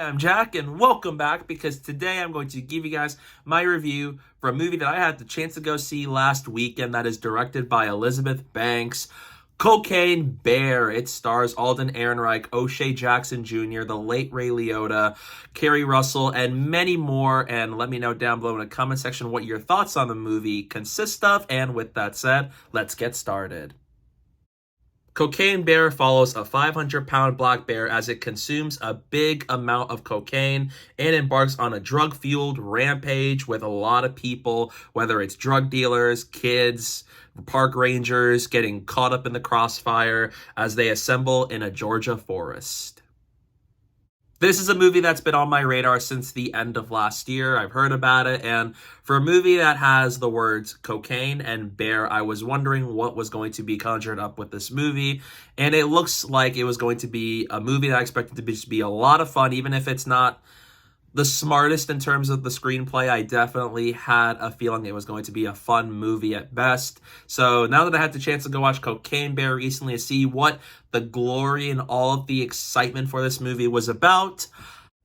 Hi, I'm Jack, and welcome back because today I'm going to give you guys my review for a movie that I had the chance to go see last weekend that is directed by Elizabeth Banks, Cocaine Bear. It stars Alden Ehrenreich, O'Shea Jackson Jr., the late Ray Liotta, Keri Russell, and many more. And let me know down below in the comment section what your thoughts on the movie consist of. And with that said, let's get started. Cocaine Bear follows a 500-pound black bear as it consumes a big amount of cocaine and embarks on a drug-fueled rampage with a lot of people, whether it's drug dealers, kids, park rangers, getting caught up in the crossfire as they assemble in a Georgia forest. This is a movie that's been on my radar since the end of last year. I've heard about it, and for a movie that has the words cocaine and bear, I was wondering what was going to be conjured up with this movie, and it looks like it was going to be a movie that I expected to just be a lot of fun, even if it's not the smartest in terms of the screenplay. I definitely had a feeling it was going to be a fun movie at best. So now that I had the chance to go watch Cocaine Bear recently to see what the glory and all of the excitement for this movie was about,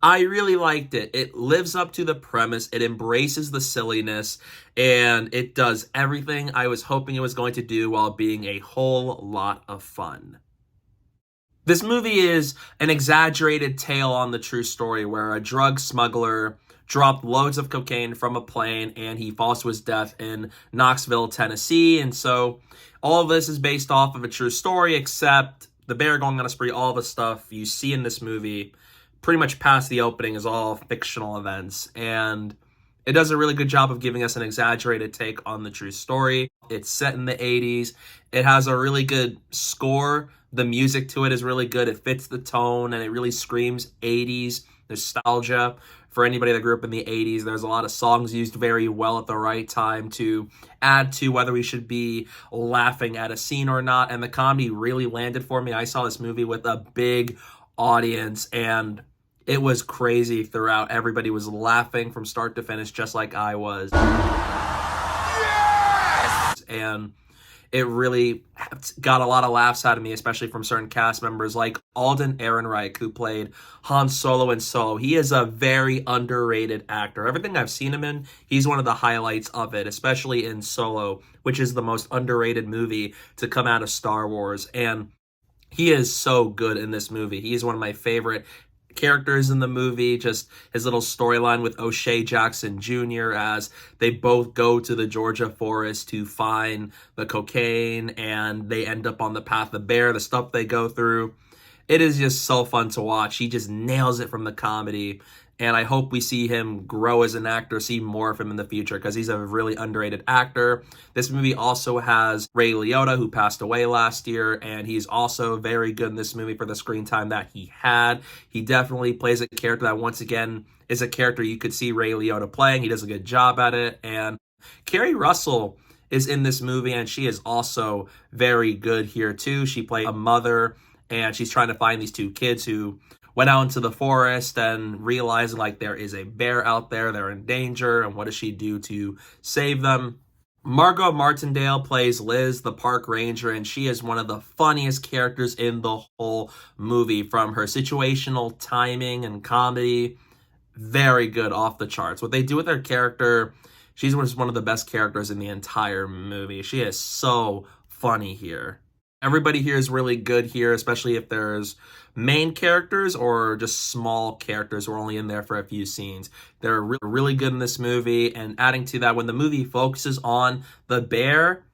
I really liked it. It lives up to the premise, it embraces the silliness, and it does everything I was hoping it was going to do while being a whole lot of fun. This movie is an exaggerated tale on the true story where a drug smuggler dropped loads of cocaine from a plane and he falls to his death in Knoxville, Tennessee. And so all of this is based off of a true story, except the bear going on a spree, all the stuff you see in this movie pretty much past the opening is all fictional events. And it does a really good job of giving us an exaggerated take on the true story. It's set in the 80s. It has a really good score. The music to it is really good. It fits the tone, and it really screams 80s nostalgia. For anybody that grew up in the 80s, there's a lot of songs used very well at the right time to add to whether we should be laughing at a scene or not. And the comedy really landed for me. I saw this movie with a big audience, and it was crazy throughout. Everybody was laughing from start to finish, just like I was. Yes! And it really got a lot of laughs out of me, especially from certain cast members like Alden Ehrenreich, who played Han Solo in Solo. He is a very underrated actor. Everything I've seen him in, he's one of the highlights of it, especially in Solo, which is the most underrated movie to come out of Star Wars. And he is so good in this movie. He is one of my favorite characters in the movie. Just his little storyline with O'Shea Jackson Jr. as they both go to the Georgia forest to find the cocaine and they end up on the path of bear, the stuff they go through. It is just so fun to watch. He just nails it from the comedy, and I hope we see him grow as an actor, see more of him in the future, because he's a really underrated actor. This movie also has Ray Liotta, who passed away last year, and he's also very good in this movie for the screen time that he had. He definitely plays a character that, once again, is a character you could see Ray Liotta playing. He does a good job at it. And Keri Russell is in this movie, and she is also very good here, too. She played a mother, and she's trying to find these two kids who went out into the forest and realizing like there is a bear out there, they're in danger, and what does she do to save them? Margo Martindale plays Liz, the park ranger, and she is one of the funniest characters in the whole movie. From her situational timing and comedy, very good, off the charts. What they do with her character, she's one of the best characters in the entire movie. She is so funny here. Everybody here is really good here, especially if there's main characters or just small characters who are only in there for a few scenes. They're really good in this movie, and adding to that, when the movie focuses on the bear,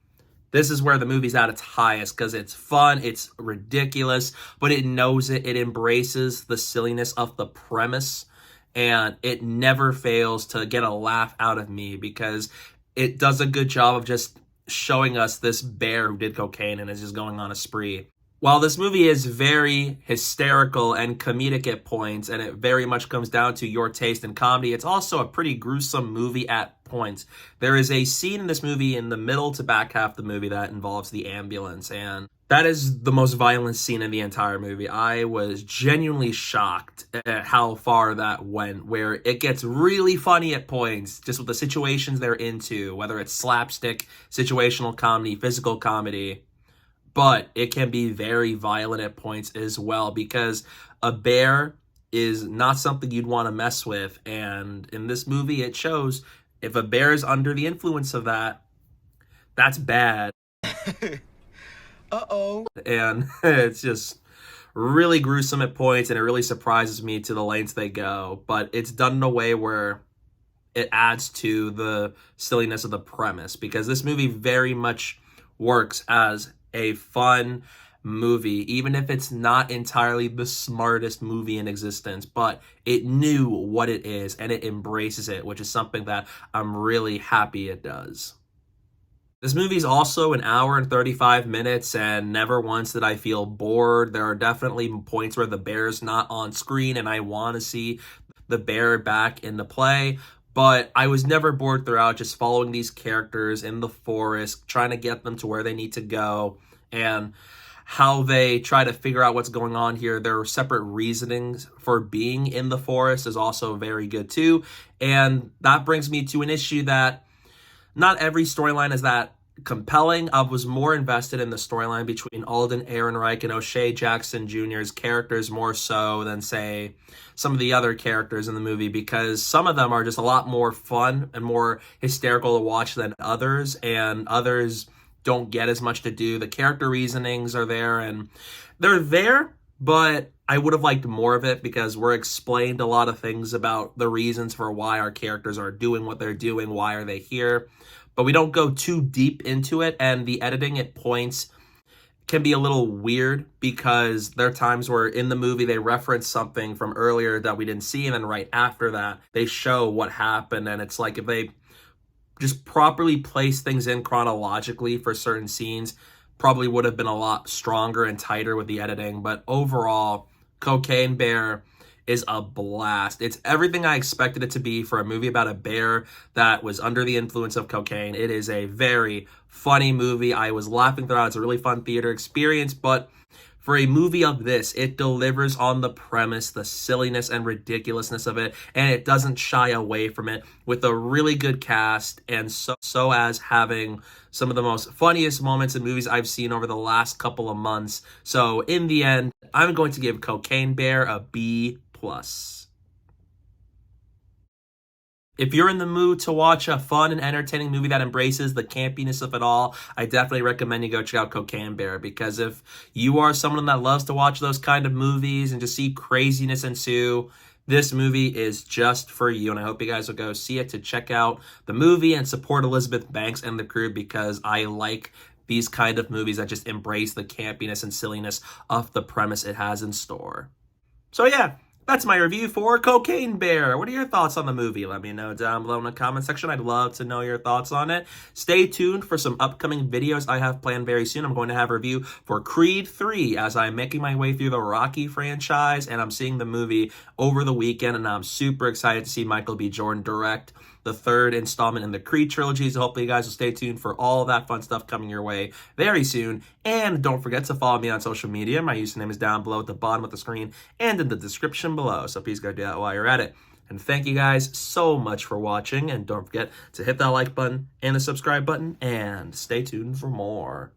this is where the movie's at its highest, because it's fun, it's ridiculous, but it knows it. It embraces the silliness of the premise, and it never fails to get a laugh out of me, because it does a good job of just showing us this bear who did cocaine and is just going on a spree. While this movie is very hysterical and comedic at points, and it very much comes down to your taste in comedy, it's also a pretty gruesome movie at points. There is a scene in this movie in the middle to back half of the movie that involves the ambulance, and that is the most violent scene in the entire movie. I was genuinely shocked at how far that went, where it gets really funny at points, just with the situations they're into, whether it's slapstick, situational comedy, physical comedy. But it can be very violent at points as well, because a bear is not something you'd want to mess with. And in this movie, it shows if a bear is under the influence of that, that's bad. Uh-oh. And it's just really gruesome at points, and it really surprises me to the lengths they go. But it's done in a way where it adds to the silliness of the premise, because this movie very much works as a fun movie, even if it's not entirely the smartest movie in existence, but it knew what it is and it embraces it, which is something that I'm really happy it does. This movie is also an hour and 35 minutes, and never once did I feel bored. There are definitely points where the bear's not on screen and I want to see the bear back in the play, but I was never bored throughout, just following these characters in the forest, trying to get them to where they need to go, and how they try to figure out what's going on here. Their separate reasonings for being in the forest is also very good too. And that brings me to an issue that not every storyline is that compelling. I was more invested in the storyline between Alden Ehrenreich and O'Shea Jackson Jr.'s characters more so than, say, some of the other characters in the movie, because some of them are just a lot more fun and more hysterical to watch than others, and others don't get as much to do. The character reasonings are there, and they're there, but I would have liked more of it, because we're explained a lot of things about the reasons for why our characters are doing what they're doing, why are they here, but we don't go too deep into it, and the editing at points can be a little weird, because there are times where in the movie they reference something from earlier that we didn't see, and then right after that they show what happened, and it's like if they just properly place things in chronologically for certain scenes, probably would have been a lot stronger and tighter with the editing. But overall, Cocaine Bear is a blast. It's everything I expected it to be for a movie about a bear that was under the influence of cocaine. It is a very funny movie. I was laughing throughout. It's a really fun theater experience, but for a movie of this, it delivers on the premise, the silliness and ridiculousness of it, and it doesn't shy away from it, with a really good cast, and so as having some of the most funniest moments in movies I've seen over the last couple of months. So in the end, I'm going to give Cocaine Bear a B+. If you're in the mood to watch a fun and entertaining movie that embraces the campiness of it all, I definitely recommend you go check out Cocaine Bear, because if you are someone that loves to watch those kind of movies and just see craziness ensue, this movie is just for you. And I hope you guys will go see it to check out the movie and support Elizabeth Banks and the crew, because I like these kind of movies that just embrace the campiness and silliness of the premise it has in store. So yeah, that's my review for Cocaine Bear. What are your thoughts on the movie? Let me know down below in the comment section. I'd love to know your thoughts on it. Stay tuned for some upcoming videos I have planned very soon. I'm going to have a review for Creed 3 as I'm making my way through the Rocky franchise, and I'm seeing the movie over the weekend, and I'm super excited to see Michael B. Jordan direct the third installment in the Creed trilogy. So hopefully you guys will stay tuned for all that fun stuff coming your way very soon. And don't forget to follow me on social media. My username is down below at the bottom of the screen and in the description below. So please go do that while you're at it. And thank you guys so much for watching. And don't forget to hit that like button and the subscribe button. And stay tuned for more.